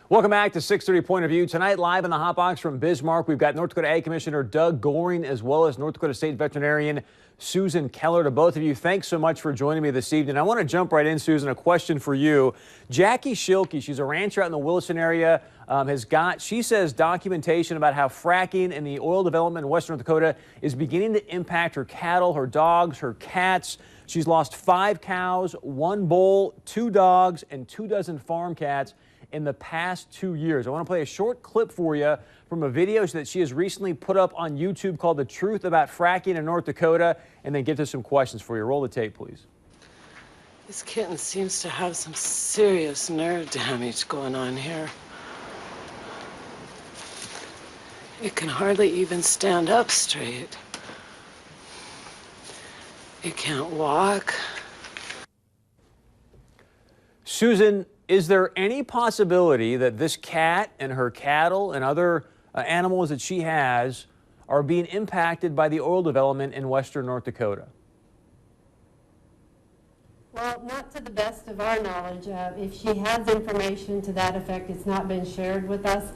Welcome back to 630 Point of View. Tonight, live in the Hot Box from Bismarck, we've got North Dakota Ag Commissioner Doug Goehring as well as North Dakota State Veterinarian Susan Keller. To both of you, thanks so much for joining me this evening. I want to jump right in, Susan. A question for you. Jackie Schilke, she's a rancher out in the Williston area, she says, documentation about how fracking and the oil development in western North Dakota is beginning to impact her cattle, her dogs, her cats. She's lost 5 cows, 1 bull, 2 dogs, and 24 farm cats in the past 2 years. I want to play a short clip for you from a video that she has recently put up on YouTube called The Truth About Fracking in North Dakota, and then get to some questions for you. Roll the tape, please. This kitten seems to have some serious nerve damage going on here. It can hardly even stand up straight. It can't walk. Susan, is there any possibility that this cat and her cattle and other animals that she has are being impacted by the oil development in western North Dakota? Well, not to the best of our knowledge. If she has information to that effect, it's not been shared with us.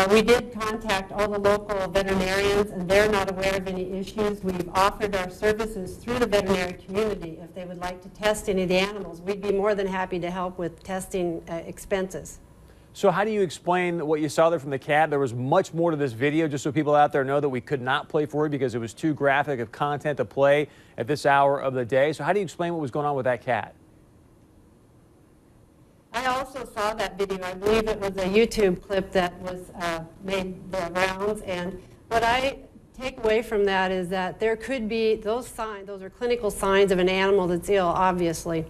We did contact all the local veterinarians, and they're not aware of any issues. We've offered our services through the veterinary community. If they would like to test any of the animals, we'd be more than happy to help with testing expenses. So how do you explain what you saw there from the cat? There was much more to this video, just so people out there know that we could not play for you because it was too graphic of content to play at this hour of the day. So how do you explain what was going on with that cat? I also saw that video. I believe it was a YouTube clip that was made the rounds. And what I take away from that is that there could be those signs. Those are clinical signs of an animal that's ill, obviously.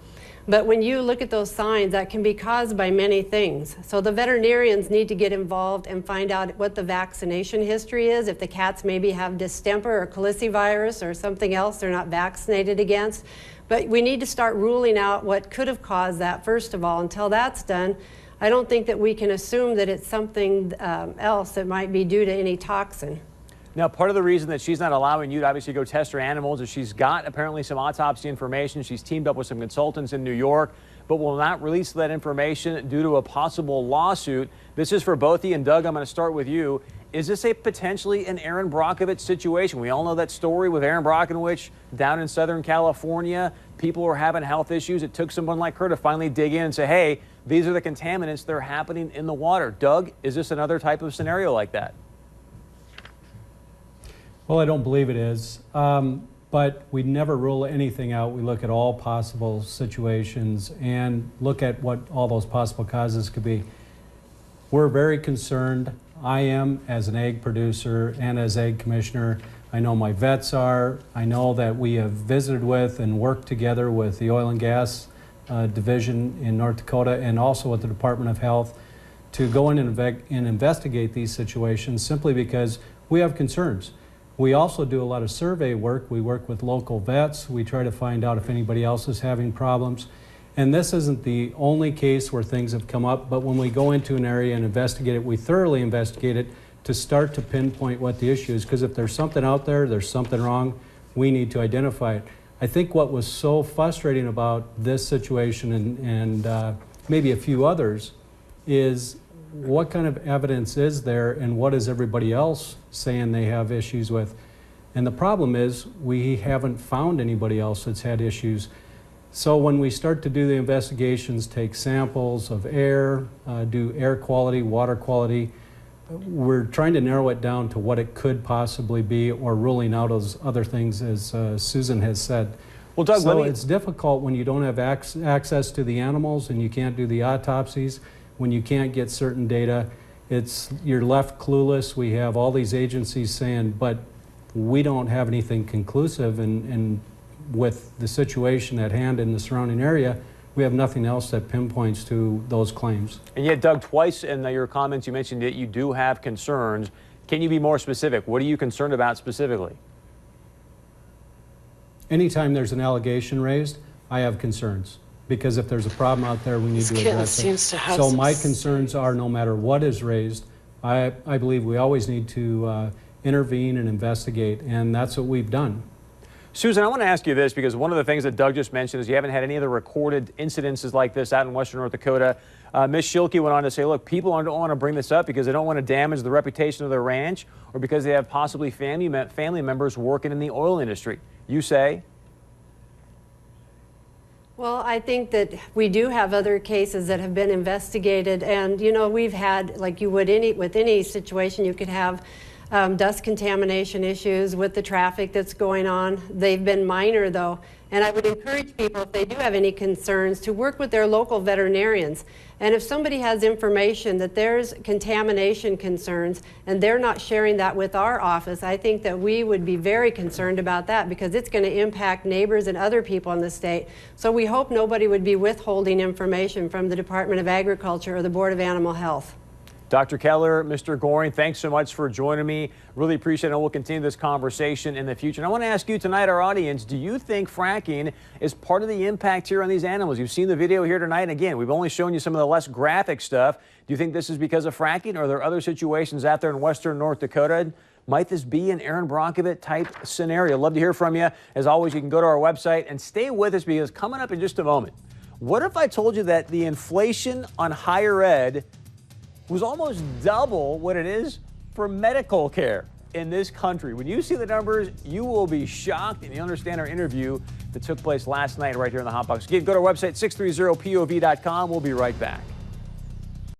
But when you look at those signs, that can be caused by many things. So the veterinarians need to get involved and find out what the vaccination history is. If the cats maybe have distemper or calicivirus or something else they're not vaccinated against. But we need to start ruling out what could have caused that, first of all. Until that's done, I don't think that we can assume that it's something else that might be due to any toxin. Now, part of the reason that she's not allowing you to obviously go test her animals is she's got apparently some autopsy information. She's teamed up with some consultants in New York, but will not release that information due to a possible lawsuit. This is for both of you, and Doug, I'm going to start with you. Is this a potentially an Erin Brockovich situation? We all know that story with Erin Brockovich down in Southern California. People were having health issues. It took someone like her to finally dig in and say, hey, these are the contaminants that are happening in the water. Doug, is this another type of scenario like that? Well, I don't believe it is, but we never rule anything out. We look at all possible situations and look at what all those possible causes could be. We're very concerned. I am, as an ag producer and as ag commissioner. I know my vets are. I know that we have visited with and worked together with the oil and gas division in North Dakota and also with the Department of Health to go in and investigate these situations simply because we have concerns. We also do a lot of survey work. We work with local vets. We try to find out if anybody else is having problems. And this isn't the only case where things have come up, but when we go into an area and investigate it, we thoroughly investigate it to start to pinpoint what the issue is. Because if there's something out there, there's something wrong, we need to identify it. I think what was so frustrating about this situation and maybe a few others is what kind of evidence is there and what is everybody else saying they have issues with? And the problem is we haven't found anybody else that's had issues. So when we start to do the investigations, take samples of air, do air quality, water quality, we're trying to narrow it down to what it could possibly be or ruling out those other things, as Susan has said. Well, Doug, so it's difficult when you don't have access to the animals and you can't do the autopsies. When you can't get certain data, you're left clueless. We have all these agencies saying, but we don't have anything conclusive, and with the situation at hand in the surrounding area, we have nothing else that pinpoints to those claims. And yet, Doug, twice in your comments you mentioned that you do have concerns. Can you be more specific? What are you concerned about specifically? Anytime there's an allegation raised, I have concerns. Because if there's a problem out there, we need to address it. So my concerns are no matter what is raised, I believe we always need to intervene and investigate, and that's what we've done. Susan, I want to ask you this because one of the things that Doug just mentioned is you haven't had any of the recorded incidences like this out in western North Dakota. Ms. Schilke went on to say, look, people don't want to bring this up because they don't want to damage the reputation of their ranch or because they have possibly family members working in the oil industry. You say? Well, I think that we do have other cases that have been investigated, and you know, we've had, like you would with any situation, you could have dust contamination issues with the traffic that's going on. They've been minor though, and I would encourage people, if they do have any concerns, to work with their local veterinarians. And if somebody has information that there's contamination concerns and they're not sharing that with our office, I think that we would be very concerned about that because it's going to impact neighbors and other people in the state. So we hope nobody would be withholding information from the Department of Agriculture or the Board of Animal Health. Dr. Keller, Mr. Goring, thanks so much for joining me. Really appreciate it, and we'll continue this conversation in the future. And I want to ask you tonight, our audience, do you think fracking is part of the impact here on these animals? You've seen the video here tonight. And again, we've only shown you some of the less graphic stuff. Do you think this is because of fracking, or are there other situations out there in western North Dakota? Might this be an Erin Brockovich type scenario? Love to hear from you. As always, you can go to our website and stay with us because coming up in just a moment, what if I told you that the inflation on higher ed was almost double what it is for medical care in this country? When you see the numbers, you will be shocked, and you understand our interview that took place last night right here in the Hot Box. Go to our website, 630pov.com. We'll be right back.